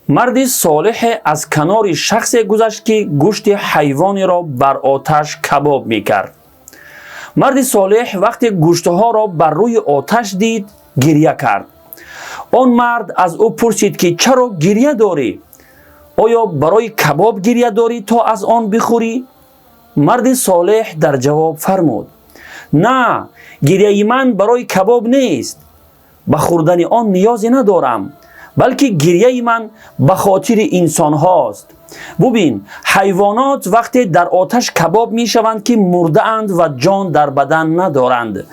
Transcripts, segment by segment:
مرد صالح از کنار شخصی گذشت که گوشت حیوانی را بر آتش کباب میکرد. مرد صالح وقتی گوشتها را بر روی آتش دید گریه کرد. آن مرد از او پرسید که چرا گریه داری؟ آیا برای کباب گریه داری تا از آن بخوری؟ مرد صالح در جواب فرمود: نه، گریه من برای کباب نیست. به خوردن آن نیازی ندارم، بلکه گریه من به خاطر انسان هاست. ببین، حیوانات وقتی در آتش کباب می شوند که مرده اند و جان در بدن ندارند،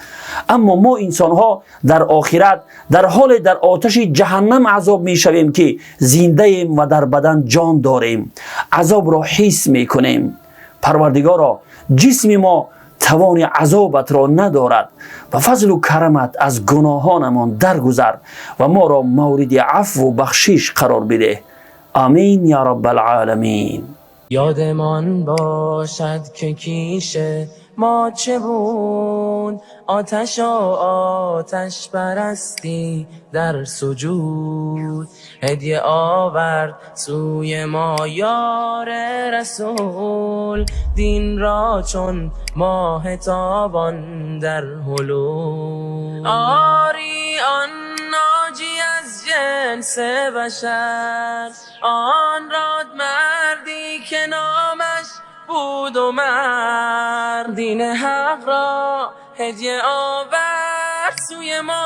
اما ما انسان ها در آخرت در حال در آتش جهنم عذاب می شویم که زنده ایم و در بدن جان داریم. عذاب را حس می کنیم. پروردگارا، جسم ما توان عذابت را ندارد. به فضل و کرمت از گناهانمان درگذر و ما را مورد عفو و بخشش قرار بده. آمین یا رب العالمین. یادمان باشد که کیش ما چه بود، آتش و آتش پرستی در سجود. هدیه آورد سوی ما یار رسول، دین را چون ماه تابان در هلول. آری آن ناجی از جنس بشر، آن راد مردی که نامش بود عمر. دین حق را هدیه آورد سوی ما،